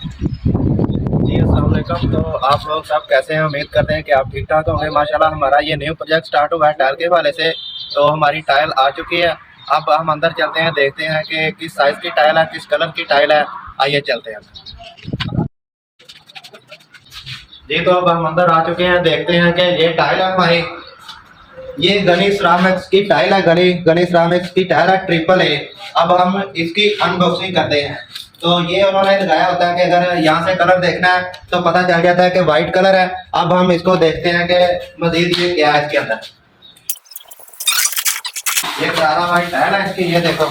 जी अस्सलाम वालेकुम। तो आप लोग सब कैसे हैं? उम्मीद करते हैं कि आप ठीक ठाक होंगे। माशाल्लाह हमारा ये न्यू प्रोजेक्ट स्टार्ट हुआ है टाइल के हवाले से। तो हमारी टाइल आ चुकी है। अब हम अंदर चलते हैं, देखते हैं कि किस साइज़ की टाइल है, किस कलर की टाइल है। आइए चलते हैं जी। तो अब हम अंदर आ चुके हैं, देखते हैं कि ये टाइल है हमारी। ये गनी सिरामिक्स की टाइल है, गनी सिरामिक्स की टाइल है ट्रिपल ए। अब हम इसकी अनबॉक्सिंग करते हैं। तो ये उन्होंने दिखाया होता है कि अगर यहाँ से कलर देखना है तो पता चल जाता है कि वाइट कलर है। अब हम इसको देखते हैं कि मजीद ये क्या है इसके अंदर। ये करारा वाइट टाइल है इसकी, ये देखो।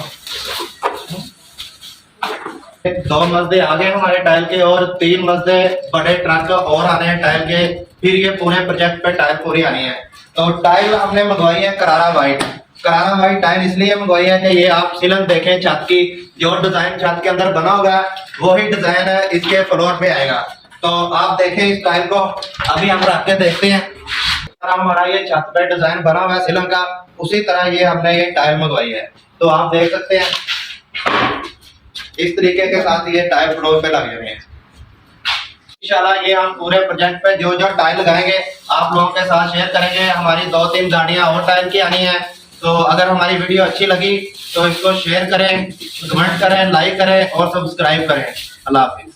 दो मजदे आगे हमारे टाइल के और 3 मजदे बड़े ट्रक और आने हैं टाइल के। फिर ये पूरे प्रोजेक्ट पे टाइल पूरी आनी है। तो टाइल हमने मंगवाई है करारा वाइट। करारा वाइट टाइल इसलिए मंगवाई है कि ये आप सिलन देखें छत की, जो डिजाइन छत के अंदर बना होगा वही डिजाइन है इसके फ्लोर पे आएगा। तो आप देखें इस टाइल को, अभी हम रख के देखते हैं। हमारा ये छत पे डिजाइन बना हुआ है सिलन का, उसी तरह ये हमने ये टाइल मंगवाई है। तो आप देख सकते हैं इस तरीके के साथ ये टाइल फ्लोर पे लगे हुए हैं। इंशाल्लाह ये हम पूरे प्रोजेक्ट पे जो जो टाइल लगाएंगे आप लोगों के साथ शेयर करेंगे। हमारी 2-3 गाड़ियां और टाइल की आनी है। तो अगर हमारी वीडियो अच्छी लगी तो इसको शेयर करें, कमेंट करें, लाइक करें और सब्सक्राइब करें। अल्लाह हाफिज।